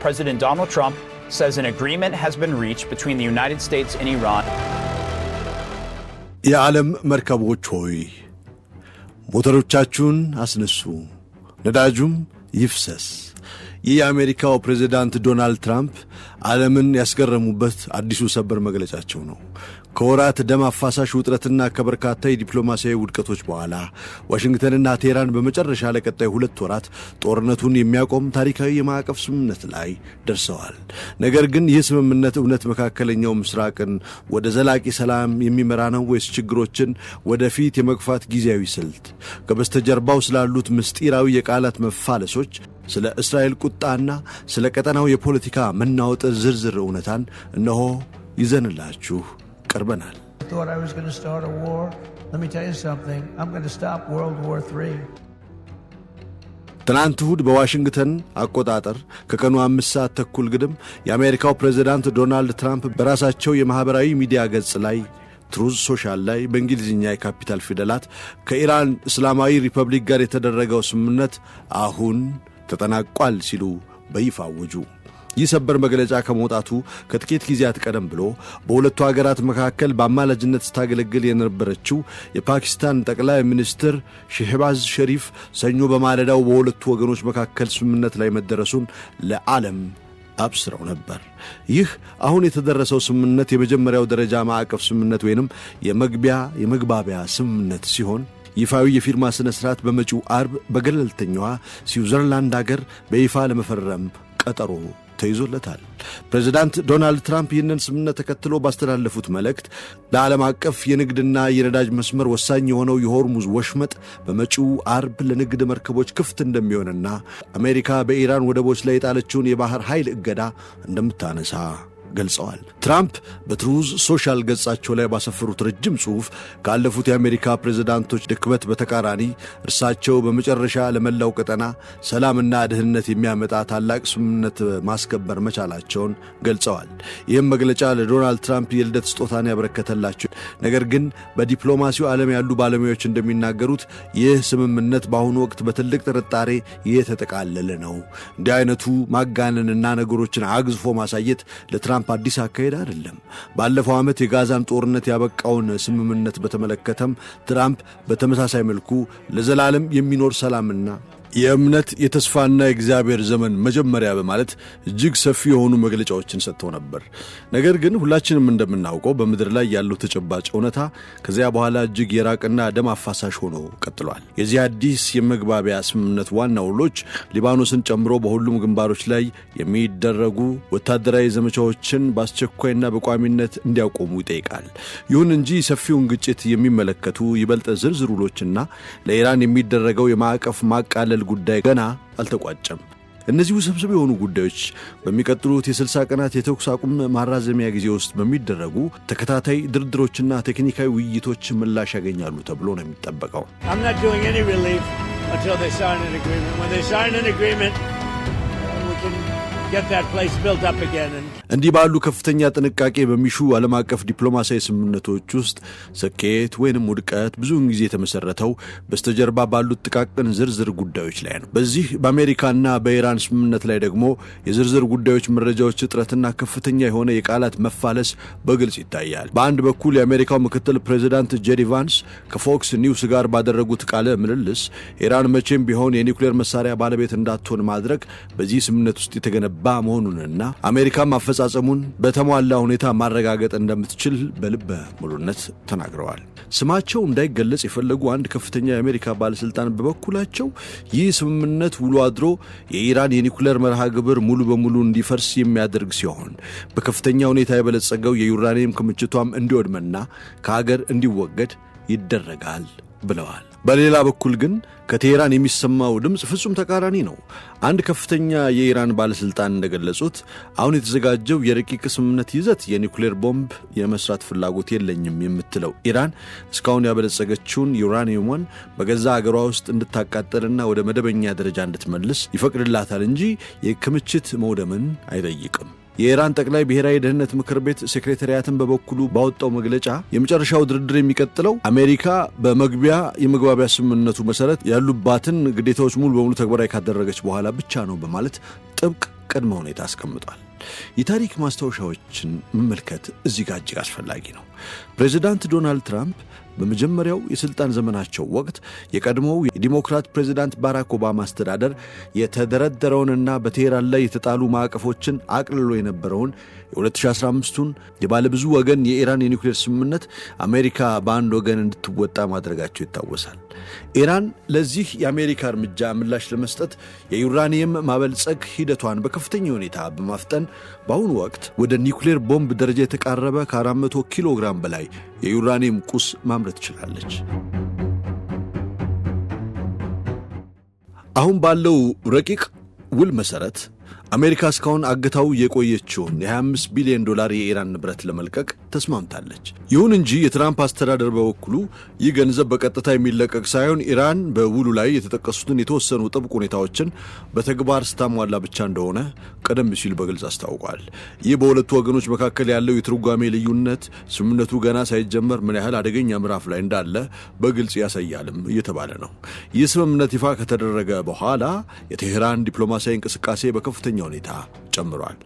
President Donald Trump says an agreement has been reached between the United States and Iran. የዓለም መርከቦች ሆይ ሞተሮቻችሁን አስነሱ፣ ነዳጁም ይፍሰስ። የአሜሪካው ፕሬዝዳንት ዶናልድ ትራምፕ ዓለምን ያስገረሙበት አዲሱ ሰበር መግለጫቸው ነው። ከወራት ደም አፋሳሽ ውጥረትና ከበርካታ የዲፕሎማሲያዊ ውድቀቶች በኋላ ዋሽንግተንና ቴህራን በመጨረሻ ለቀጣይ 2 ወራት ጦርነቱን የሚያቆም ታሪካዊ የማዕቀፍ ስምምነት ላይ ደርሰዋል። ነገር ግን ይህ ስምምነት እውነት መካከለኛው ምስራቅን ወደ ዘላቂ ሰላም የሚመራ ነው ወይስ ችግሮችን ወደፊት የመግፋት ጊዜያዊ ስልት? ከበስተጀርባው ስላሉት ምስጢራዊ የቃላት መፋለሶች፣ ስለ እስራኤል ቁጣና ስለ ቀጠናው የፖለቲካ መናወጥ ዝርዝር እውነታን እነሆ ይዘንላችሁ ቀርበናል። Thought I was going to start a war. Let me tell you something. I'm going to stop World War III. ትናንት እሁድ በዋሽንግተን አቆጣጠር ከቀኑ 5 ሰዓት ተኩል ግድም የአሜሪካው ፕሬዝዳንት ዶናልድ ትራምፕ በራሳቸው የማህበራዊ ሚዲያ ገጽ ላይ ትሩዝ ሶሻል ላይ በእንግሊዝኛ የካፒታል ፊደላት ከኢራን እስላማዊ ሪፐብሊክ ጋር የተደረገው ስምምነት አሁን ተጠናቋል ሲሉ በይፋ አወጁ። ይህ ሰበር መግለጫ ከመውጣቱ ከጥቂት ጊዜያት ቀደም ብሎ በሁለቱ ሀገራት መካከል በአማላጅነት ስታገለግል የነበረችው የፓኪስታን ጠቅላይ ሚኒስትር ሼህባዝ ሸሪፍ ሰኞ በማለዳው በሁለቱ ወገኖች መካከል ስምምነት ላይ መደረሱን ለዓለም አብስረው ነበር። ይህ አሁን የተደረሰው ስምምነት የመጀመሪያው ደረጃ ማዕቀፍ ስምምነት ወይንም የመግባቢያ ስምምነት ሲሆን ይፋዊ የፊርማ ስነ ስርዓት በመጪው አርብ በገለልተኛዋ ስዊዘርላንድ ሀገር በይፋ ለመፈረም ቀጠሮ ተይዞለታል። ፕሬዝዳንት ዶናልድ ትራምፕ ይህንን ስምምነት ተከትሎ ባስተላለፉት መልእክት ለዓለም አቀፍ የንግድና የነዳጅ መስመር ወሳኝ የሆነው የሆርሙዝ ወሽመጥ በመጪው አርብ ለንግድ መርከቦች ክፍት እንደሚሆንና አሜሪካ በኢራን ወደቦች ላይ የጣለችውን የባህር ኃይል እገዳ እንደምታነሳ ገልጸዋል። ትራምፕ በትሩዝ ሶሻል ገጻቸው ላይ ባሰፈሩት ረጅም ጽሑፍ ካለፉት የአሜሪካ ፕሬዝዳንቶች ድክመት በተቃራኒ እርሳቸው በመጨረሻ ለመላው ቀጠና ሰላምና ደህንነት የሚያመጣ ታላቅ ስምምነት ማስከበር መቻላቸውን ገልጸዋል። ይህም መግለጫ ለዶናልድ ትራምፕ የልደት ስጦታን ያበረከተላቸው፣ ነገር ግን በዲፕሎማሲው ዓለም ያሉ ባለሙያዎች እንደሚናገሩት ይህ ስምምነት በአሁኑ ወቅት በትልቅ ጥርጣሬ የተጠቃለለ ነው። እንዲህ አይነቱ ማጋነንና ነገሮችን አግዝፎ ማሳየት ለትራምፕ አዲስ አካሄድ አይደለም። ባለፈው ዓመት የጋዛን ጦርነት ያበቃውን ስምምነት በተመለከተም ትራምፕ በተመሳሳይ መልኩ ለዘላለም የሚኖር ሰላምና የእምነት የተስፋና የእግዚአብሔር ዘመን መጀመሪያ በማለት እጅግ ሰፊ የሆኑ መግለጫዎችን ሰጥተው ነበር። ነገር ግን ሁላችንም እንደምናውቀው በምድር ላይ ያለው ተጨባጭ እውነታ ከዚያ በኋላ እጅግ የራቅና ደም አፋሳሽ ሆኖ ቀጥሏል። የዚህ አዲስ የመግባቢያ ስምምነት ዋና ውሎች ሊባኖስን ጨምሮ በሁሉም ግንባሮች ላይ የሚደረጉ ወታደራዊ ዘመቻዎችን በአስቸኳይና በቋሚነት እንዲያቆሙ ይጠይቃል። ይሁን እንጂ ሰፊውን ግጭት የሚመለከቱ ይበልጥ ዝርዝር ውሎችና ለኢራን የሚደረገው የማዕቀፍ ማቃለል ጉዳይ ገና አልተቋጨም። እነዚህ ውስብስብ የሆኑ ጉዳዮች በሚቀጥሉት የ60 ቀናት የተኩስ አቁም ማራዘሚያ ጊዜ ውስጥ በሚደረጉ ተከታታይ ድርድሮችና ቴክኒካዊ ውይይቶች ምላሽ ያገኛሉ ተብሎ ነው የሚጠበቀው። I'm not doing any relief until they sign an agreement. When they sign an agreement, we can get that place built up again. እንዲህ ባሉ ከፍተኛ ጥንቃቄ በሚሹ ዓለም አቀፍ ዲፕሎማሲያዊ ስምምነቶች ውስጥ ስኬት ወይንም ውድቀት ብዙውን ጊዜ የተመሰረተው በስተጀርባ ባሉት ጥቃቅን ዝርዝር ጉዳዮች ላይ ነው። በዚህ በአሜሪካና በኢራን ስምምነት ላይ ደግሞ የዝርዝር ጉዳዮች መረጃዎች እጥረትና ከፍተኛ የሆነ የቃላት መፋለስ በግልጽ ይታያል። በአንድ በኩል የአሜሪካው ምክትል ፕሬዝዳንት ጄዲ ቫንስ ከፎክስ ኒውስ ጋር ባደረጉት ቃለ ምልልስ ኢራን መቼም ቢሆን የኒውክሌር መሳሪያ ባለቤት እንዳትሆን ማድረግ በዚህ ስምምነት ውስጥ የተገነባ መሆኑንና አሜሪካም አፈጻጸሙን በተሟላ ሁኔታ ማረጋገጥ እንደምትችል በልበ ሙሉነት ተናግረዋል። ስማቸው እንዳይገለጽ የፈለጉ አንድ ከፍተኛ የአሜሪካ ባለስልጣን በበኩላቸው ይህ ስምምነት ውሎ አድሮ የኢራን የኒውክሌር መርሃ ግብር ሙሉ በሙሉ እንዲፈርስ የሚያደርግ ሲሆን በከፍተኛ ሁኔታ የበለጸገው የዩራኒየም ክምችቷም እንዲወድምና ከሀገር እንዲወገድ ይደረጋል ብለዋል። በሌላ በኩል ግን ከቴህራን የሚሰማው ድምፅ ፍጹም ተቃራኒ ነው። አንድ ከፍተኛ የኢራን ባለስልጣን እንደገለጹት አሁን የተዘጋጀው የረቂቅ ስምምነት ይዘት የኒውክሌር ቦምብ የመስራት ፍላጎት የለኝም የምትለው ኢራን እስካሁን ያበለጸገችውን ዩራኒየምን በገዛ አገሯ ውስጥ እንድታቃጠልና ወደ መደበኛ ደረጃ እንድትመልስ ይፈቅድላታል እንጂ የክምችት መውደምን አይጠይቅም። የኢራን ጠቅላይ ብሔራዊ ደህንነት ምክር ቤት ሴክሬታሪያትን በበኩሉ ባወጣው መግለጫ የመጨረሻው ድርድር የሚቀጥለው አሜሪካ የመግባቢያ ስምምነቱ መሰረት ያሉባትን ግዴታዎች ሙሉ በሙሉ ተግባራዊ ካደረገች በኋላ ብቻ ነው በማለት ጥብቅ ቅድመ ሁኔታ አስቀምጧል። የታሪክ ማስታወሻዎችን መመልከት እዚህ ጋር እጅግ አስፈላጊ ነው። ፕሬዚዳንት ዶናልድ ትራምፕ በመጀመሪያው የስልጣን ዘመናቸው ወቅት የቀድሞው የዲሞክራት ፕሬዚዳንት ባራክ ኦባማ አስተዳደር የተደረደረውንና በቴህራን ላይ የተጣሉ ማዕቀፎችን አቅልሎ የነበረውን የ2015ቱን የባለብዙ ወገን የኢራን የኒውክሌር ስምምነት አሜሪካ በአንድ ወገን እንድትወጣ ማድረጋቸው ይታወሳል። ኢራን ለዚህ የአሜሪካ እርምጃ ምላሽ ለመስጠት የዩራኒየም ማበልጸግ ሂደቷን በከፍተኛ ሁኔታ በማፍጠን በአሁኑ ወቅት ወደ ኒውክሌር ቦምብ ደረጃ የተቃረበ ከ400 ኪሎ ግራም በላይ የዩራኒየም ቁስ ማምረት ችላለች። አሁን ባለው ረቂቅ ውል መሰረት አሜሪካ እስካሁን አግታው የቆየችውን የ$25 ቢሊዮን የኢራን ንብረት ለመልቀቅ ተስማምታለች። ይሁን እንጂ የትራምፕ አስተዳደር በበኩሉ ይህ ገንዘብ በቀጥታ የሚለቀቅ ሳይሆን ኢራን በውሉ ላይ የተጠቀሱትን የተወሰኑ ጥብቅ ሁኔታዎችን በተግባር ስታሟላ ብቻ እንደሆነ ቀደም ሲል በግልጽ አስታውቋል። ይህ በሁለቱ ወገኖች መካከል ያለው የትርጓሜ ልዩነት ስምምነቱ ገና ሳይጀመር ምን ያህል አደገኛ ምዕራፍ ላይ እንዳለ በግልጽ ያሳያልም እየተባለ ነው። ይህ ስምምነት ይፋ ከተደረገ በኋላ የቴህራን ዲፕሎማሲያዊ እንቅስቃሴ በከፍተኛ ሁኔታ ጨምሯል።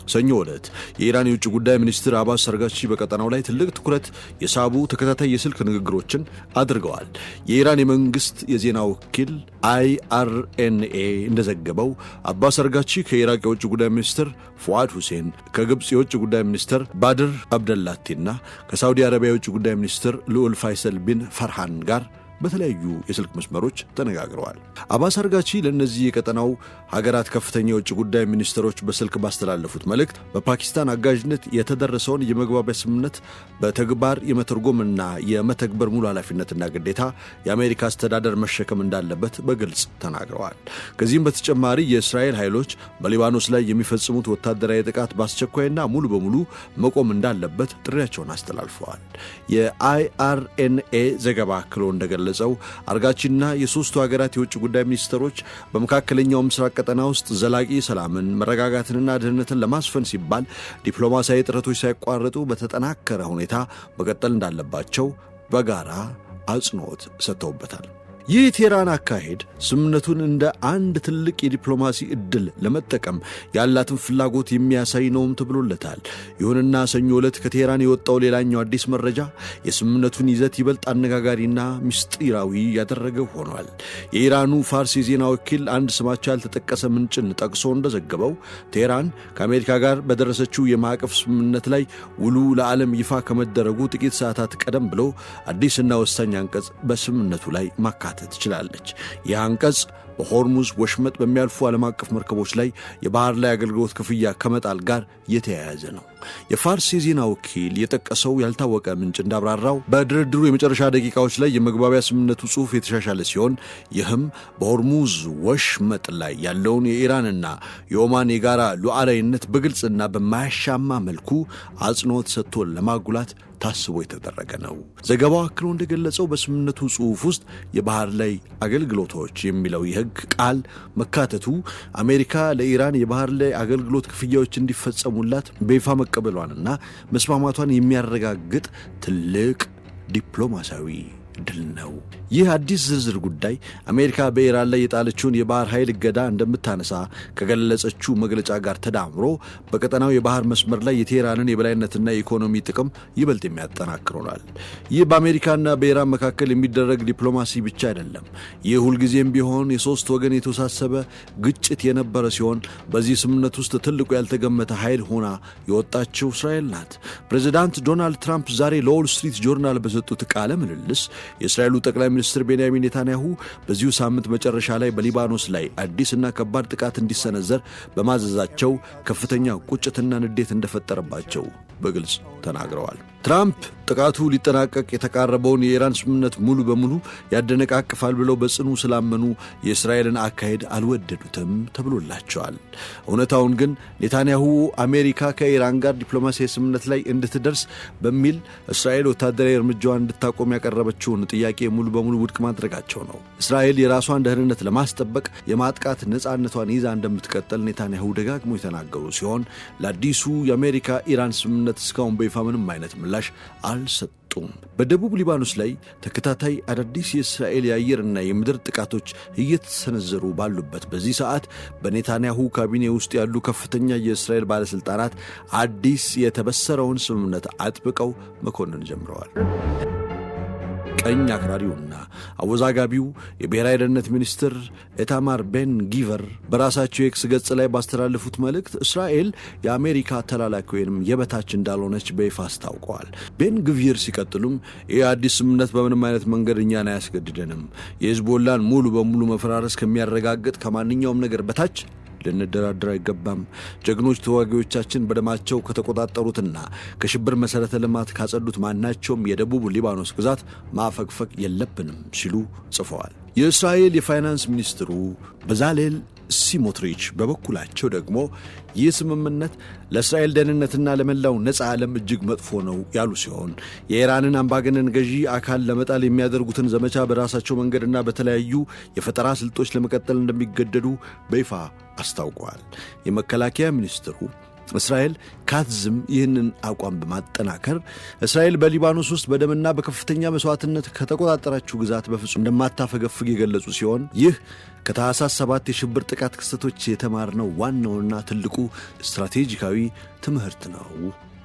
ሰኞ ዕለት የኢራን የውጭ ጉዳይ ሚኒስትር አባስ አርጋቺ በቀጠናው ላይ ትልቅ ትኩረት የሳቡ ተከታታይ የስልክ ንግግሮችን አድርገዋል። የኢራን የመንግስት የዜና ወኪል IRNA እንደዘገበው አባስ አርጋቺ ከኢራቅ የውጭ ጉዳይ ሚኒስትር ፉአድ ሁሴን፣ ከግብፅ የውጭ ጉዳይ ሚኒስትር ባድር አብደላቲና ከሳውዲ አረቢያ የውጭ ጉዳይ ሚኒስትር ልዑል ፋይሰል ቢን ፈርሃን ጋር በተለያዩ የስልክ መስመሮች ተነጋግረዋል። አባስ አርጋቺ ለእነዚህ የቀጠናው ሀገራት ከፍተኛ የውጭ ጉዳይ ሚኒስትሮች በስልክ ባስተላለፉት መልእክት በፓኪስታን አጋዥነት የተደረሰውን የመግባቢያ ስምምነት በተግባር የመተርጎምና የመተግበር ሙሉ ኃላፊነትና ግዴታ የአሜሪካ አስተዳደር መሸከም እንዳለበት በግልጽ ተናግረዋል። ከዚህም በተጨማሪ የእስራኤል ኃይሎች በሊባኖስ ላይ የሚፈጽሙት ወታደራዊ ጥቃት በአስቸኳይና ሙሉ በሙሉ መቆም እንዳለበት ጥሪያቸውን አስተላልፈዋል። የIRNA ዘገባ አክሎ እንደገለጸው አርጋቺና የሶስቱ ሀገራት የውጭ ጉዳይ ሚኒስትሮች በመካከለኛው ምስራቅ ቀጠና ውስጥ ዘላቂ ሰላምን፣ መረጋጋትንና ደህንነትን ለማስፈን ሲባል ዲፕሎማሲያዊ ጥረቶች ሳይቋረጡ በተጠናከረ ሁኔታ መቀጠል እንዳለባቸው በጋራ አጽንኦት ሰጥተውበታል። ይህ የቴህራን አካሄድ ስምምነቱን እንደ አንድ ትልቅ የዲፕሎማሲ ዕድል ለመጠቀም ያላትን ፍላጎት የሚያሳይ ነውም ተብሎለታል። ይሁንና ሰኞ ዕለት ከቴህራን የወጣው ሌላኛው አዲስ መረጃ የስምምነቱን ይዘት ይበልጥ አነጋጋሪና ምስጢራዊ ያደረገ ሆኗል። የኢራኑ ፋርስ የዜና ወኪል አንድ ስማቸው ያልተጠቀሰ ምንጭን ጠቅሶ እንደዘገበው ቴህራን ከአሜሪካ ጋር በደረሰችው የማዕቀፍ ስምምነት ላይ ውሉ ለዓለም ይፋ ከመደረጉ ጥቂት ሰዓታት ቀደም ብሎ አዲስና ወሳኝ አንቀጽ በስምምነቱ ላይ ማካተት ትችላለች። ይህ አንቀጽ በሆርሙዝ ወሽመጥ በሚያልፉ ዓለም አቀፍ መርከቦች ላይ የባህር ላይ አገልግሎት ክፍያ ከመጣል ጋር የተያያዘ ነው። የፋርስ የዜና ወኪል የጠቀሰው ያልታወቀ ምንጭ እንዳብራራው በድርድሩ የመጨረሻ ደቂቃዎች ላይ የመግባቢያ ስምምነቱ ጽሑፍ የተሻሻለ ሲሆን ይህም በሆርሙዝ ወሽመጥ ላይ ያለውን የኢራንና የኦማን የጋራ ሉዓላዊነት በግልጽና በማያሻማ መልኩ አጽንኦት ሰጥቶ ለማጉላት ታስቦ የተደረገ ነው። ዘገባው አክሎ እንደገለጸው በስምምነቱ ጽሑፍ ውስጥ የባህር ላይ አገልግሎቶች የሚለው የሕግ ቃል መካተቱ አሜሪካ ለኢራን የባህር ላይ አገልግሎት ክፍያዎች እንዲፈጸሙላት በይፋ መቀበሏንና መስማማቷን የሚያረጋግጥ ትልቅ ዲፕሎማሲያዊ ድል ነው። ይህ አዲስ ዝርዝር ጉዳይ አሜሪካ በኢራን ላይ የጣለችውን የባህር ኃይል እገዳ እንደምታነሳ ከገለጸችው መግለጫ ጋር ተዳምሮ በቀጠናው የባህር መስመር ላይ የቴህራንን የበላይነትና የኢኮኖሚ ጥቅም ይበልጥ የሚያጠናክረናል። ይህ በአሜሪካና በኢራን መካከል የሚደረግ ዲፕሎማሲ ብቻ አይደለም። ይህ ሁልጊዜም ቢሆን የሶስት ወገን የተወሳሰበ ግጭት የነበረ ሲሆን በዚህ ስምምነት ውስጥ ትልቁ ያልተገመተ ኃይል ሆና የወጣችው እስራኤል ናት። ፕሬዚዳንት ዶናልድ ትራምፕ ዛሬ ለዎል ስትሪት ጆርናል በሰጡት ቃለ ምልልስ የእስራኤሉ ጠቅላይ ሚኒስትር ቤንያሚን ኔታንያሁ በዚሁ ሳምንት መጨረሻ ላይ በሊባኖስ ላይ አዲስና ከባድ ጥቃት እንዲሰነዘር በማዘዛቸው ከፍተኛ ቁጭትና ንዴት እንደፈጠረባቸው በግልጽ ተናግረዋል። ትራምፕ ጥቃቱ ሊጠናቀቅ የተቃረበውን የኢራን ስምምነት ሙሉ በሙሉ ያደነቃቅፋል ብለው በጽኑ ስላመኑ የእስራኤልን አካሄድ አልወደዱትም ተብሎላቸዋል። እውነታውን ግን ኔታንያሁ አሜሪካ ከኢራን ጋር ዲፕሎማሲያዊ ስምምነት ላይ እንድትደርስ በሚል እስራኤል ወታደራዊ እርምጃዋን እንድታቆም ያቀረበችውን ጥያቄ ሙሉ በሙሉ ውድቅ ማድረጋቸው ነው። እስራኤል የራሷን ደህንነት ለማስጠበቅ የማጥቃት ነፃነቷን ይዛ እንደምትቀጥል ኔታንያሁ ደጋግሞ የተናገሩ ሲሆን ለአዲሱ የአሜሪካ ኢራን ስምምነት እስካሁን በይፋ ምንም አይነት ምላሽ አልሰጡም። በደቡብ ሊባኖስ ላይ ተከታታይ አዳዲስ የእስራኤል የአየርና የምድር ጥቃቶች እየተሰነዘሩ ባሉበት በዚህ ሰዓት በኔታንያሁ ካቢኔ ውስጥ ያሉ ከፍተኛ የእስራኤል ባለሥልጣናት አዲስ የተበሰረውን ስምምነት አጥብቀው መኮንን ጀምረዋል። ቀኝ አክራሪውና አወዛጋቢው የብሔራዊ ደህንነት ሚኒስትር ኢታማር ቤን ጊቨር በራሳቸው የኤክስ ገጽ ላይ ባስተላለፉት መልእክት እስራኤል የአሜሪካ ተላላኪ ወይም የበታች እንዳልሆነች በይፋ አስታውቀዋል። ቤን ጊቨር ሲቀጥሉም ይህ አዲስ ስምምነት በምንም አይነት መንገድ እኛን አያስገድደንም፣ የሂዝቦላን ሙሉ በሙሉ መፈራረስ ከሚያረጋግጥ ከማንኛውም ነገር በታች ልንደራደር አይገባም። ጀግኖች ተዋጊዎቻችን በደማቸው ከተቆጣጠሩትና ከሽብር መሠረተ ልማት ካጸዱት ማናቸውም የደቡብ ሊባኖስ ግዛት ማፈግፈግ የለብንም ሲሉ ጽፈዋል። የእስራኤል የፋይናንስ ሚኒስትሩ በዛሌል ሲሞትሪች በበኩላቸው ደግሞ ይህ ስምምነት ለእስራኤል ደህንነትና ለመላው ነፃ ዓለም እጅግ መጥፎ ነው ያሉ ሲሆን የኢራንን አምባገነን ገዢ አካል ለመጣል የሚያደርጉትን ዘመቻ በራሳቸው መንገድና በተለያዩ የፈጠራ ስልቶች ለመቀጠል እንደሚገደዱ በይፋ አስታውቀዋል። የመከላከያ ሚኒስትሩ እስራኤል ካትዝም ይህንን አቋም በማጠናከር እስራኤል በሊባኖስ ውስጥ በደምና በከፍተኛ መስዋዕትነት ከተቆጣጠራችው ግዛት በፍጹም እንደማታፈገፍግ የገለጹ ሲሆን ይህ ከታህሳስ 7 የሽብር ጥቃት ክስተቶች የተማርነው ዋናውና ትልቁ ስትራቴጂካዊ ትምህርት ነው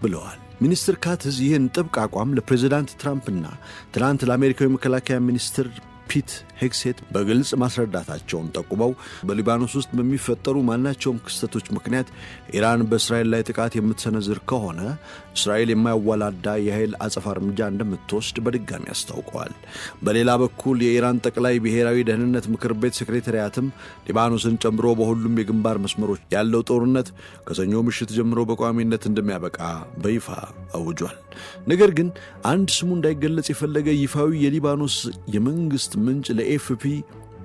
ብለዋል። ሚኒስትር ካትዝ ይህን ጥብቅ አቋም ለፕሬዚዳንት ትራምፕና ትናንት ለአሜሪካዊ መከላከያ ሚኒስትር ፒት ሄግሴት በግልጽ ማስረዳታቸውን ጠቁመው በሊባኖስ ውስጥ በሚፈጠሩ ማናቸውም ክስተቶች ምክንያት ኢራን በእስራኤል ላይ ጥቃት የምትሰነዝር ከሆነ እስራኤል የማያዋላዳ የኃይል አጸፋ እርምጃ እንደምትወስድ በድጋሚ አስታውቀዋል። በሌላ በኩል የኢራን ጠቅላይ ብሔራዊ ደህንነት ምክር ቤት ሴክሬታሪያትም ሊባኖስን ጨምሮ በሁሉም የግንባር መስመሮች ያለው ጦርነት ከሰኞ ምሽት ጀምሮ በቋሚነት እንደሚያበቃ በይፋ አውጇል። ነገር ግን አንድ ስሙ እንዳይገለጽ የፈለገ ይፋዊ የሊባኖስ የመንግስት ምንጭ ለኤፍፒ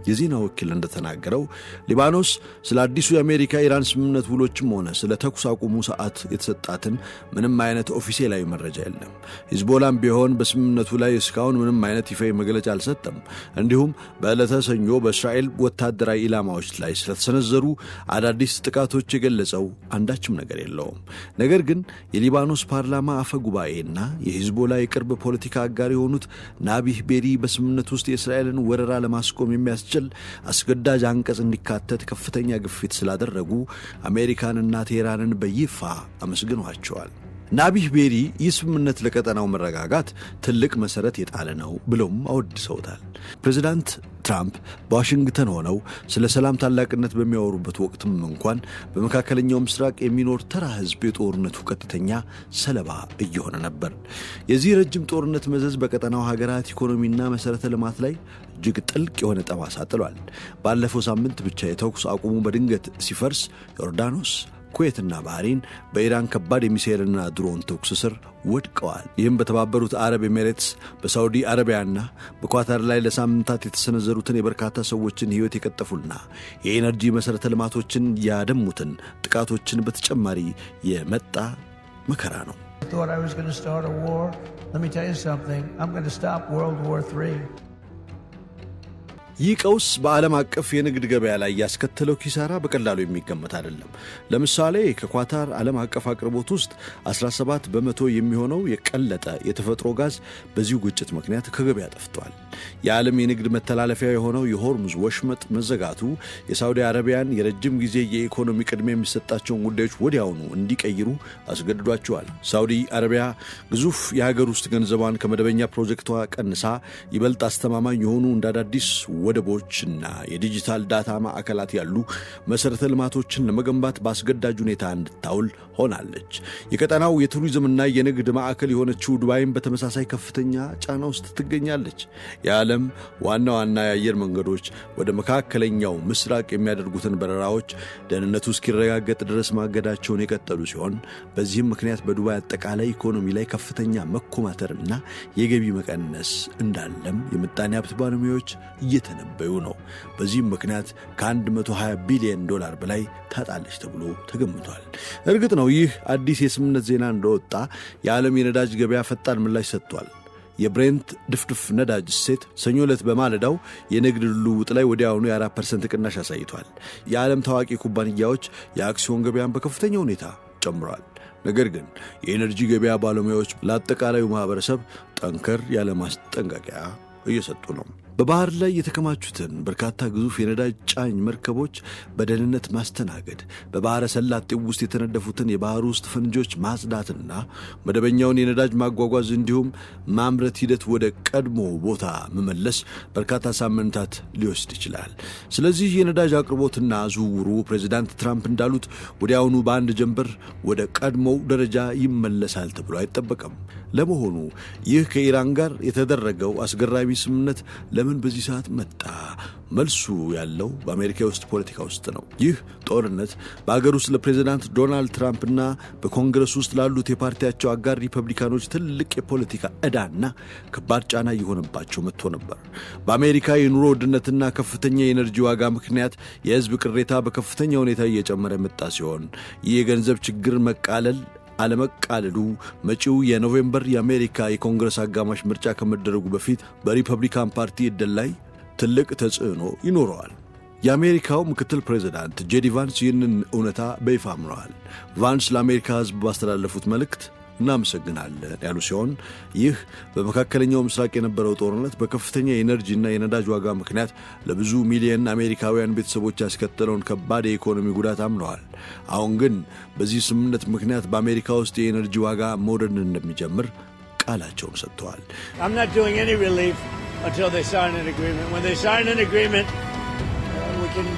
የዜና ወኪል እንደተናገረው ሊባኖስ ስለ አዲሱ የአሜሪካ ኢራን ስምምነት ውሎችም ሆነ ስለ ተኩስ አቁሙ ሰዓት የተሰጣትን ምንም አይነት ኦፊሴላዊ መረጃ የለም። ሂዝቦላም ቢሆን በስምምነቱ ላይ እስካሁን ምንም አይነት ይፋዊ መግለጫ አልሰጠም። እንዲሁም በዕለተ ሰኞ በእስራኤል ወታደራዊ ኢላማዎች ላይ ስለተሰነዘሩ አዳዲስ ጥቃቶች የገለጸው አንዳችም ነገር የለውም። ነገር ግን የሊባኖስ ፓርላማ አፈ ጉባኤና የሂዝቦላ የቅርብ ፖለቲካ አጋር የሆኑት ናቢህ ቤሪ በስምምነት ውስጥ የእስራኤልን ወረራ ለማስቆም የሚያስችል አስገዳጅ አንቀጽ እንዲካተት ከፍተኛ ግፊት ስላደረጉ አሜሪካንና ቴህራንን በይፋ አመስግኗቸዋል። ናቢህ ቤሪ ይህ ስምምነት ለቀጠናው መረጋጋት ትልቅ መሠረት የጣለ ነው ብለውም አወድሰውታል። ፕሬዚዳንት ትራምፕ በዋሽንግተን ሆነው ስለ ሰላም ታላቅነት በሚያወሩበት ወቅትም እንኳን በመካከለኛው ምስራቅ የሚኖር ተራ ሕዝብ የጦርነቱ ቀጥተኛ ሰለባ እየሆነ ነበር። የዚህ ረጅም ጦርነት መዘዝ በቀጠናው ሀገራት ኢኮኖሚና መሠረተ ልማት ላይ እጅግ ጥልቅ የሆነ ጠባሳ ጥሏል። ባለፈው ሳምንት ብቻ የተኩስ አቁሙ በድንገት ሲፈርስ ዮርዳኖስ፣ ኩዌትና ባህሬን በኢራን ከባድ የሚሳኤልና ድሮን ተኩስ ስር ወድቀዋል። ይህም በተባበሩት አረብ ኤሚሬትስ፣ በሳውዲ አረቢያና በኳታር ላይ ለሳምንታት የተሰነዘሩትን የበርካታ ሰዎችን ሕይወት የቀጠፉና የኤነርጂ መሠረተ ልማቶችን ያደሙትን ጥቃቶችን በተጨማሪ የመጣ መከራ ነው። ይህ ቀውስ በዓለም አቀፍ የንግድ ገበያ ላይ ያስከተለው ኪሳራ በቀላሉ የሚገመት አይደለም። ለምሳሌ ከኳታር ዓለም አቀፍ አቅርቦት ውስጥ 17 በመቶ የሚሆነው የቀለጠ የተፈጥሮ ጋዝ በዚሁ ግጭት ምክንያት ከገበያ ጠፍቷል። የዓለም የንግድ መተላለፊያ የሆነው የሆርሙዝ ወሽመጥ መዘጋቱ የሳውዲ አረቢያን የረጅም ጊዜ የኢኮኖሚ ቅድሚያ የሚሰጣቸውን ጉዳዮች ወዲያውኑ እንዲቀይሩ አስገድዷቸዋል። ሳውዲ አረቢያ ግዙፍ የሀገር ውስጥ ገንዘቧን ከመደበኛ ፕሮጀክቷ ቀንሳ ይበልጥ አስተማማኝ የሆኑ እንዳዳዲስ ወደቦችና የዲጂታል ዳታ ማዕከላት ያሉ መሠረተ ልማቶችን ለመገንባት በአስገዳጅ ሁኔታ እንድታውል ሆናለች። የቀጠናው የቱሪዝምና የንግድ ማዕከል የሆነችው ዱባይም በተመሳሳይ ከፍተኛ ጫና ውስጥ ትገኛለች። የዓለም ዋና ዋና የአየር መንገዶች ወደ መካከለኛው ምስራቅ የሚያደርጉትን በረራዎች ደህንነቱ እስኪረጋገጥ ድረስ ማገዳቸውን የቀጠሉ ሲሆን በዚህም ምክንያት በዱባይ አጠቃላይ ኢኮኖሚ ላይ ከፍተኛ መኮማተርና የገቢ መቀነስ እንዳለም የምጣኔ ሀብት ባለሙያዎች እየተነበዩ ነው። በዚህም ምክንያት ከ120 ቢሊዮን ዶላር በላይ ታጣለች ተብሎ ተገምቷል። እርግጥ ነው ይህ አዲስ የስምምነት ዜና እንደወጣ የዓለም የነዳጅ ገበያ ፈጣን ምላሽ ሰጥቷል። የብሬንት ድፍድፍ ነዳጅ እሴት ሰኞ ዕለት በማለዳው የንግድ ልውውጥ ላይ ወዲያውኑ የ4% ቅናሽ አሳይቷል። የዓለም ታዋቂ ኩባንያዎች የአክሲዮን ገበያን በከፍተኛ ሁኔታ ጨምሯል። ነገር ግን የኤነርጂ ገበያ ባለሙያዎች ለአጠቃላዩ ማህበረሰብ ጠንከር ያለ ማስጠንቀቂያ እየሰጡ ነው። በባህር ላይ የተከማቹትን በርካታ ግዙፍ የነዳጅ ጫኝ መርከቦች በደህንነት ማስተናገድ፣ በባህረ ሰላጤው ውስጥ የተነደፉትን የባህር ውስጥ ፈንጆች ማጽዳትና መደበኛውን የነዳጅ ማጓጓዝ እንዲሁም ማምረት ሂደት ወደ ቀድሞ ቦታ መመለስ በርካታ ሳምንታት ሊወስድ ይችላል። ስለዚህ የነዳጅ አቅርቦትና ዝውውሩ ፕሬዚዳንት ትራምፕ እንዳሉት ወዲያውኑ በአንድ ጀንበር ወደ ቀድሞው ደረጃ ይመለሳል ተብሎ አይጠበቅም። ለመሆኑ ይህ ከኢራን ጋር የተደረገው አስገራሚ ስምምነት ለምን በዚህ ሰዓት መጣ? መልሱ ያለው በአሜሪካ ውስጥ ፖለቲካ ውስጥ ነው። ይህ ጦርነት በአገር ውስጥ ለፕሬዚዳንት ዶናልድ ትራምፕና በኮንግረስ ውስጥ ላሉት የፓርቲያቸው አጋር ሪፐብሊካኖች ትልቅ የፖለቲካ ዕዳና ከባድ ጫና እየሆነባቸው መጥቶ ነበር። በአሜሪካ የኑሮ ውድነትና ከፍተኛ የኤነርጂ ዋጋ ምክንያት የሕዝብ ቅሬታ በከፍተኛ ሁኔታ እየጨመረ መጣ ሲሆን ይህ የገንዘብ ችግር አለመቃለሉ መጪው የኖቬምበር የአሜሪካ የኮንግረስ አጋማሽ ምርጫ ከመደረጉ በፊት በሪፐብሊካን ፓርቲ ዕድል ላይ ትልቅ ተጽዕኖ ይኖረዋል። የአሜሪካው ምክትል ፕሬዚዳንት ጄዲ ቫንስ ይህንን እውነታ በይፋ አምነዋል። ቫንስ ለአሜሪካ ሕዝብ ባስተላለፉት መልእክት እናመሰግናለን ያሉ ሲሆን ይህ በመካከለኛው ምስራቅ የነበረው ጦርነት በከፍተኛ የኤነርጂና የነዳጅ ዋጋ ምክንያት ለብዙ ሚሊዮን አሜሪካውያን ቤተሰቦች ያስከተለውን ከባድ የኢኮኖሚ ጉዳት አምነዋል። አሁን ግን በዚህ ስምምነት ምክንያት በአሜሪካ ውስጥ የኤነርጂ ዋጋ መውረድ እንደሚጀምር ቃላቸውን ሰጥተዋል። I'm not doing any relief until they sign an agreement. When they sign an agreement, we can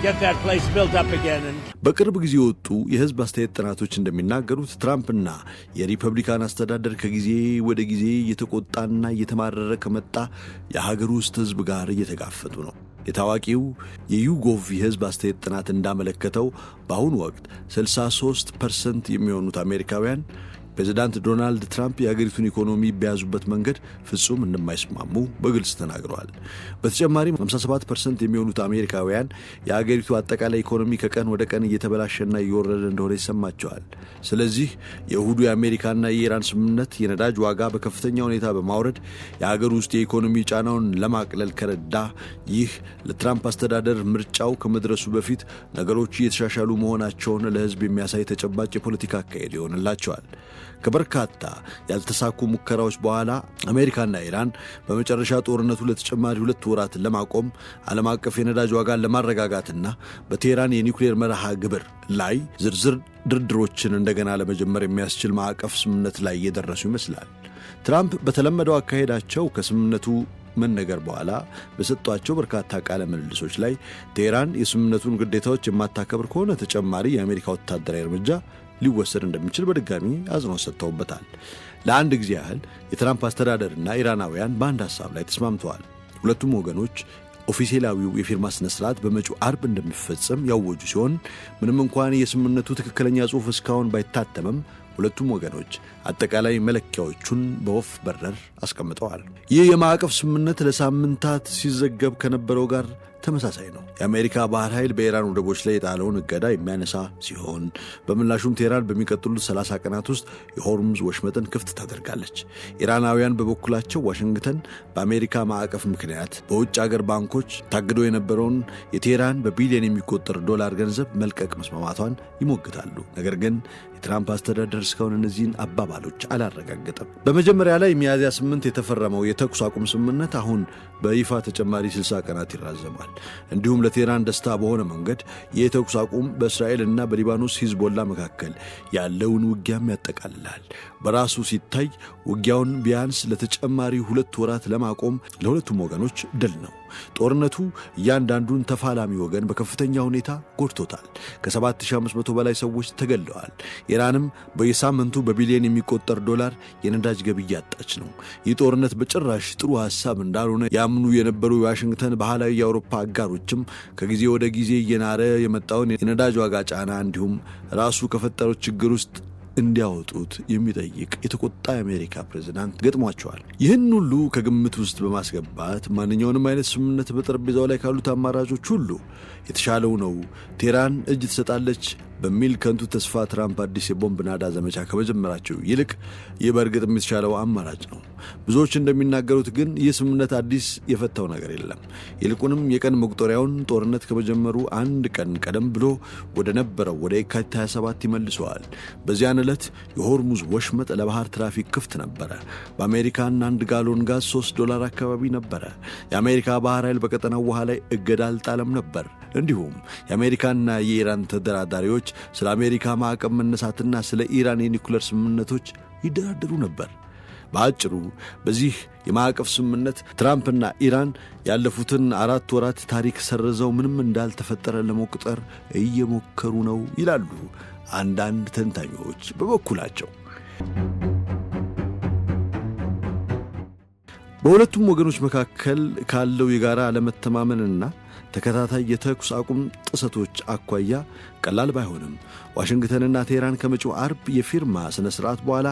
get that place built up again. በቅርብ ጊዜ የወጡ የሕዝብ አስተያየት ጥናቶች እንደሚናገሩት ትራምፕና የሪፐብሊካን አስተዳደር ከጊዜ ወደ ጊዜ እየተቆጣና እየተማረረ ከመጣ የሀገር ውስጥ ሕዝብ ጋር እየተጋፈጡ ነው። የታዋቂው የዩጎቭ የሕዝብ አስተያየት ጥናት እንዳመለከተው በአሁኑ ወቅት 63% የሚሆኑት አሜሪካውያን ፕሬዚዳንት ዶናልድ ትራምፕ የአገሪቱን ኢኮኖሚ በያዙበት መንገድ ፍጹም እንደማይስማሙ በግልጽ ተናግረዋል። በተጨማሪም 57% የሚሆኑት አሜሪካውያን የአገሪቱ አጠቃላይ ኢኮኖሚ ከቀን ወደ ቀን እየተበላሸና እየወረደ እንደሆነ ይሰማቸዋል። ስለዚህ የእሁዱ የአሜሪካና የኢራን ስምምነት የነዳጅ ዋጋ በከፍተኛ ሁኔታ በማውረድ የአገር ውስጥ የኢኮኖሚ ጫናውን ለማቅለል ከረዳ ይህ ለትራምፕ አስተዳደር ምርጫው ከመድረሱ በፊት ነገሮች እየተሻሻሉ መሆናቸውን ለሕዝብ የሚያሳይ ተጨባጭ የፖለቲካ አካሄድ ይሆንላቸዋል። ከበርካታ ያልተሳኩ ሙከራዎች በኋላ አሜሪካና ኢራን በመጨረሻ ጦርነቱ ለተጨማሪ 2 ወራት ለማቆም ዓለም አቀፍ የነዳጅ ዋጋን ለማረጋጋትና በቴህራን የኒውክሌር መርሃ ግብር ላይ ዝርዝር ድርድሮችን እንደገና ለመጀመር የሚያስችል ማዕቀፍ ስምምነት ላይ እየደረሱ ይመስላል። ትራምፕ በተለመደው አካሄዳቸው ከስምምነቱ መነገር በኋላ በሰጧቸው በርካታ ቃለ ምልልሶች ላይ ቴህራን የስምምነቱን ግዴታዎች የማታከብር ከሆነ ተጨማሪ የአሜሪካ ወታደራዊ እርምጃ ሊወሰድ እንደሚችል በድጋሚ አጽንኦት ሰጥተውበታል። ለአንድ ጊዜ ያህል የትራምፕ አስተዳደርና ኢራናውያን በአንድ ሐሳብ ላይ ተስማምተዋል። ሁለቱም ወገኖች ኦፊሴላዊው የፊርማ ስነ ስርዓት በመጪው አርብ እንደሚፈጸም ያወጁ ሲሆን ምንም እንኳን የስምምነቱ ትክክለኛ ጽሑፍ እስካሁን ባይታተምም ሁለቱም ወገኖች አጠቃላይ መለኪያዎቹን በወፍ በረር አስቀምጠዋል። ይህ የማዕቀፍ ስምምነት ለሳምንታት ሲዘገብ ከነበረው ጋር ተመሳሳይ ነው። የአሜሪካ ባህር ኃይል በኢራን ወደቦች ላይ የጣለውን እገዳ የሚያነሳ ሲሆን በምላሹም ቴህራን በሚቀጥሉት 30 ቀናት ውስጥ የሆርሙዝ ወሽመጥን ክፍት ታደርጋለች። ኢራናውያን በበኩላቸው ዋሽንግተን በአሜሪካ ማዕቀፍ ምክንያት በውጭ አገር ባንኮች ታግዶ የነበረውን የቴህራን በቢሊዮን የሚቆጠር ዶላር ገንዘብ መልቀቅ መስማማቷን ይሞግታሉ። ነገር ግን የትራምፕ አስተዳደር እስካሁን እነዚህን አባባሎች አላረጋገጠም። በመጀመሪያ ላይ ሚያዝያ 8 የተፈረመው የተኩስ አቁም ስምምነት አሁን በይፋ ተጨማሪ 60 ቀናት ይራዘማል። እንዲሁም ለቴህራን ደስታ በሆነ መንገድ የተኩስ አቁም በእስራኤልና በሊባኖስ ሂዝቦላ መካከል ያለውን ውጊያም ያጠቃልላል። በራሱ ሲታይ ውጊያውን ቢያንስ ለተጨማሪ 2 ወራት ለማቆም ለሁለቱም ወገኖች ድል ነው። ጦርነቱ እያንዳንዱን ተፋላሚ ወገን በከፍተኛ ሁኔታ ጎድቶታል። ከ7500 በላይ ሰዎች ተገድለዋል። ኢራንም በየሳምንቱ በቢሊዮን የሚቆጠር ዶላር የነዳጅ ገቢ እያጣች ነው። ይህ ጦርነት በጭራሽ ጥሩ ሐሳብ እንዳልሆነ ያምኑ የነበሩ የዋሽንግተን ባህላዊ የአውሮፓ አጋሮችም ከጊዜ ወደ ጊዜ እየናረ የመጣውን የነዳጅ ዋጋ ጫና እንዲሁም ራሱ ከፈጠረው ችግር ውስጥ እንዲያወጡት የሚጠይቅ የተቆጣ የአሜሪካ ፕሬዝዳንት ገጥሟቸዋል። ይህን ሁሉ ከግምት ውስጥ በማስገባት ማንኛውንም አይነት ስምምነት በጠረጴዛው ላይ ካሉት አማራጮች ሁሉ የተሻለው ነው። ቴህራን እጅ ትሰጣለች፣ በሚል ከንቱ ተስፋ ትራምፕ አዲስ የቦምብ ናዳ ዘመቻ ከመጀመራቸው ይልቅ ይህ በእርግጥም የተሻለው አማራጭ ነው። ብዙዎች እንደሚናገሩት ግን ይህ ስምምነት አዲስ የፈታው ነገር የለም። ይልቁንም የቀን መቁጠሪያውን ጦርነት ከመጀመሩ አንድ ቀን ቀደም ብሎ ወደ ነበረው ወደ የካቲት 27 ይመልሰዋል። በዚያን ዕለት የሆርሙዝ ወሽመጥ ለባህር ትራፊክ ክፍት ነበረ። በአሜሪካን 1 ጋሎን ጋዝ $3 አካባቢ ነበረ። የአሜሪካ ባህር ኃይል በቀጠናው ውሃ ላይ እገዳ አልጣለም ነበር። እንዲሁም የአሜሪካና የኢራን ተደራዳሪዎች ስለ አሜሪካ ማዕቀብ መነሳትና ስለ ኢራን የኒኩሌር ስምምነቶች ይደራደሩ ነበር። በአጭሩ በዚህ የማዕቀፍ ስምምነት ትራምፕና ኢራን ያለፉትን 4 ወራት ታሪክ ሰርዘው ምንም እንዳልተፈጠረ ለመቁጠር እየሞከሩ ነው ይላሉ አንዳንድ ተንታኞች በበኩላቸው። በሁለቱም ወገኖች መካከል ካለው የጋራ አለመተማመንና ተከታታይ የተኩስ አቁም ጥሰቶች አኳያ ቀላል ባይሆንም ዋሽንግተንና ቴህራን ከመጪው አርብ የፊርማ ስነ ስርዓት በኋላ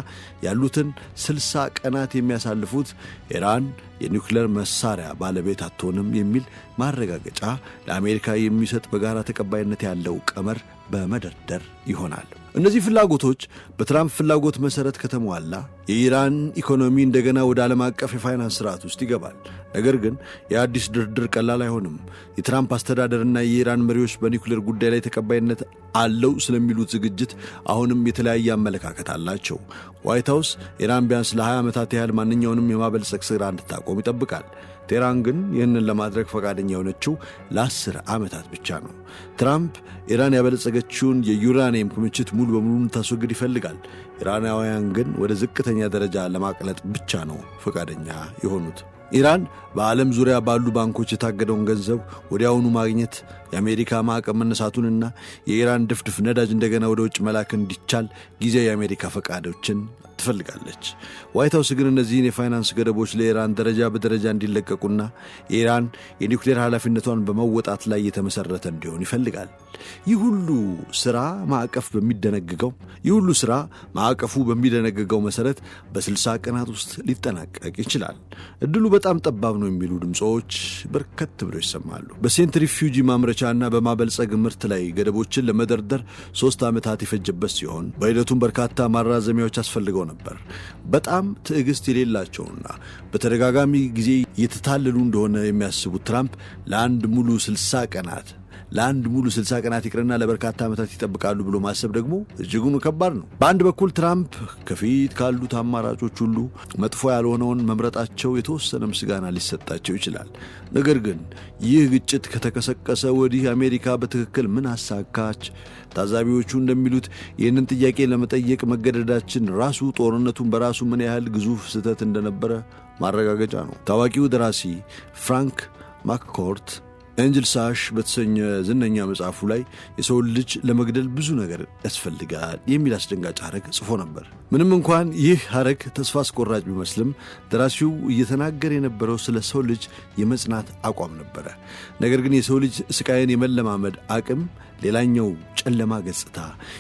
ያሉትን 60 ቀናት የሚያሳልፉት ኢራን የኒውክሌር መሳሪያ ባለቤት አትሆንም የሚል ማረጋገጫ ለአሜሪካ የሚሰጥ በጋራ ተቀባይነት ያለው ቀመር በመደርደር ይሆናል። እነዚህ ፍላጎቶች በትራምፕ ፍላጎት መሰረት ከተሟላ የኢራን ኢኮኖሚ እንደገና ወደ ዓለም አቀፍ የፋይናንስ ስርዓት ውስጥ ይገባል። ነገር ግን የአዲስ ድርድር ቀላል አይሆንም። የትራምፕ አስተዳደርና የኢራን መሪዎች በኒውክሌር ጉዳይ ላይ ተቀባይነት አለው ስለሚሉት ዝግጅት አሁንም የተለያየ አመለካከት አላቸው። ዋይት ሃውስ ኢራን ቢያንስ ለ20 ዓመታት ያህል ማንኛውንም የማበልጸግ ሥራ እንድታቆም ይጠብቃል። ቴህራን ግን ይህንን ለማድረግ ፈቃደኛ የሆነችው ለ10 ዓመታት ብቻ ነው። ትራምፕ ኢራን ያበለጸገችውን የዩራኒየም ክምችት ሙሉ በሙሉ እንድታስወግድ ይፈልጋል። ኢራናውያን ግን ወደ ዝቅተኛ ደረጃ ለማቅለጥ ብቻ ነው ፈቃደኛ የሆኑት። ኢራን በዓለም ዙሪያ ባሉ ባንኮች የታገደውን ገንዘብ ወዲያውኑ ማግኘት፣ የአሜሪካ ማዕቀብ መነሳቱንና የኢራን ድፍድፍ ነዳጅ እንደገና ወደ ውጭ መላክ እንዲቻል ጊዜያዊ የአሜሪካ ፈቃዶችን ትፈልጋለች። ዋይት ሃውስ ግን እነዚህን የፋይናንስ ገደቦች ለኢራን ደረጃ በደረጃ እንዲለቀቁና የኢራን የኒውክሌር ኃላፊነቷን በመወጣት ላይ የተመሰረተ እንዲሆን ይፈልጋል። ይህ ሁሉ ሥራ ማዕቀፉ በሚደነግገው መሠረት በ60 ቀናት ውስጥ ሊጠናቀቅ ይችላል። እድሉ በጣም ጠባብ ነው የሚሉ ድምፆች በርከት ብለው ይሰማሉ። በሴንትሪፊዩጂ ማምረቻና በማበልጸግ ምርት ላይ ገደቦችን ለመደርደር 3 ዓመታት የፈጀበት ሲሆን በሂደቱም በርካታ ማራዘሚያዎች አስፈልገው ነበር። በጣም ትዕግስት የሌላቸውና በተደጋጋሚ ጊዜ የተታለሉ እንደሆነ የሚያስቡት ትራምፕ ለአንድ ሙሉ 60 ቀናት ይቅርና ለበርካታ ዓመታት ይጠብቃሉ ብሎ ማሰብ ደግሞ እጅጉን ከባድ ነው። በአንድ በኩል ትራምፕ ከፊት ካሉት አማራጮች ሁሉ መጥፎ ያልሆነውን መምረጣቸው የተወሰነ ምስጋና ሊሰጣቸው ይችላል። ነገር ግን ይህ ግጭት ከተቀሰቀሰ ወዲህ አሜሪካ በትክክል ምን አሳካች? ታዛቢዎቹ እንደሚሉት ይህንን ጥያቄ ለመጠየቅ መገደዳችን ራሱ ጦርነቱን በራሱ ምን ያህል ግዙፍ ስህተት እንደነበረ ማረጋገጫ ነው። ታዋቂው ደራሲ ፍራንክ ማክኮርት ኤንጅል ሳሽ በተሰኘ ዝነኛ መጽሐፉ ላይ የሰው ልጅ ለመግደል ብዙ ነገር ያስፈልጋል የሚል አስደንጋጭ ሐረግ ጽፎ ነበር። ምንም እንኳን ይህ ሐረግ ተስፋ አስቆራጭ ቢመስልም ደራሲው እየተናገረ የነበረው ስለ ሰው ልጅ የመጽናት አቋም ነበረ። ነገር ግን የሰው ልጅ ስቃይን የመለማመድ አቅም ሌላኛው ጨለማ ገጽታ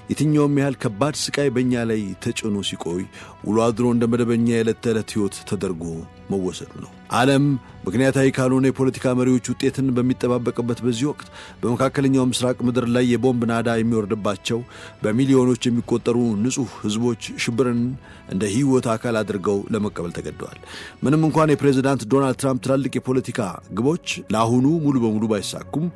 የትኛውም ያህል ከባድ ስቃይ በእኛ ላይ ተጭኖ ሲቆይ ውሎ አድሮ እንደ መደበኛ የዕለት ተዕለት ሕይወት ተደርጎ መወሰዱ ነው። ዓለም ምክንያታዊ ካልሆነ የፖለቲካ መሪዎች ውጤትን በሚጠባበቅበት በዚህ ወቅት በመካከለኛው ምስራቅ ምድር ላይ የቦምብ ናዳ የሚወርድባቸው በሚሊዮኖች የሚቆጠሩ ንጹሕ ሕዝቦች ሽብርን እንደ ሕይወት አካል አድርገው ለመቀበል ተገደዋል። ምንም እንኳን የፕሬዝዳንት ዶናልድ ትራምፕ ትላልቅ የፖለቲካ ግቦች ለአሁኑ ሙሉ በሙሉ ባይሳኩም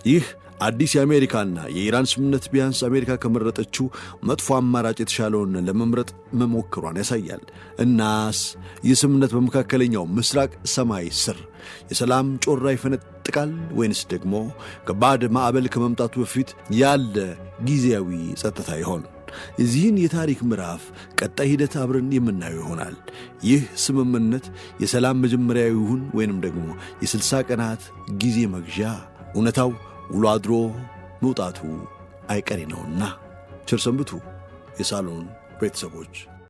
ይህ አዲስ የአሜሪካና የኢራን ስምምነት ቢያንስ አሜሪካ ከመረጠችው መጥፎ አማራጭ የተሻለውን ለመምረጥ መሞከሯን ያሳያል። እናስ ይህ ስምምነት በመካከለኛው ምስራቅ ሰማይ ስር የሰላም ጮራ ይፈነጥቃል ወይንስ ደግሞ ከባድ ማዕበል ከመምጣቱ በፊት ያለ ጊዜያዊ ጸጥታ ይሆን? እዚህን የታሪክ ምዕራፍ ቀጣይ ሂደት አብረን የምናየው ይሆናል። ይህ ስምምነት የሰላም መጀመሪያ ይሁን ወይንም ደግሞ የ60 ቀናት ጊዜ መግዣ፣ እውነታው ውሎ አድሮ መውጣቱ አይቀሬ ነውና። ቸር ሰንብቱ የሳሎን ቤተሰቦች።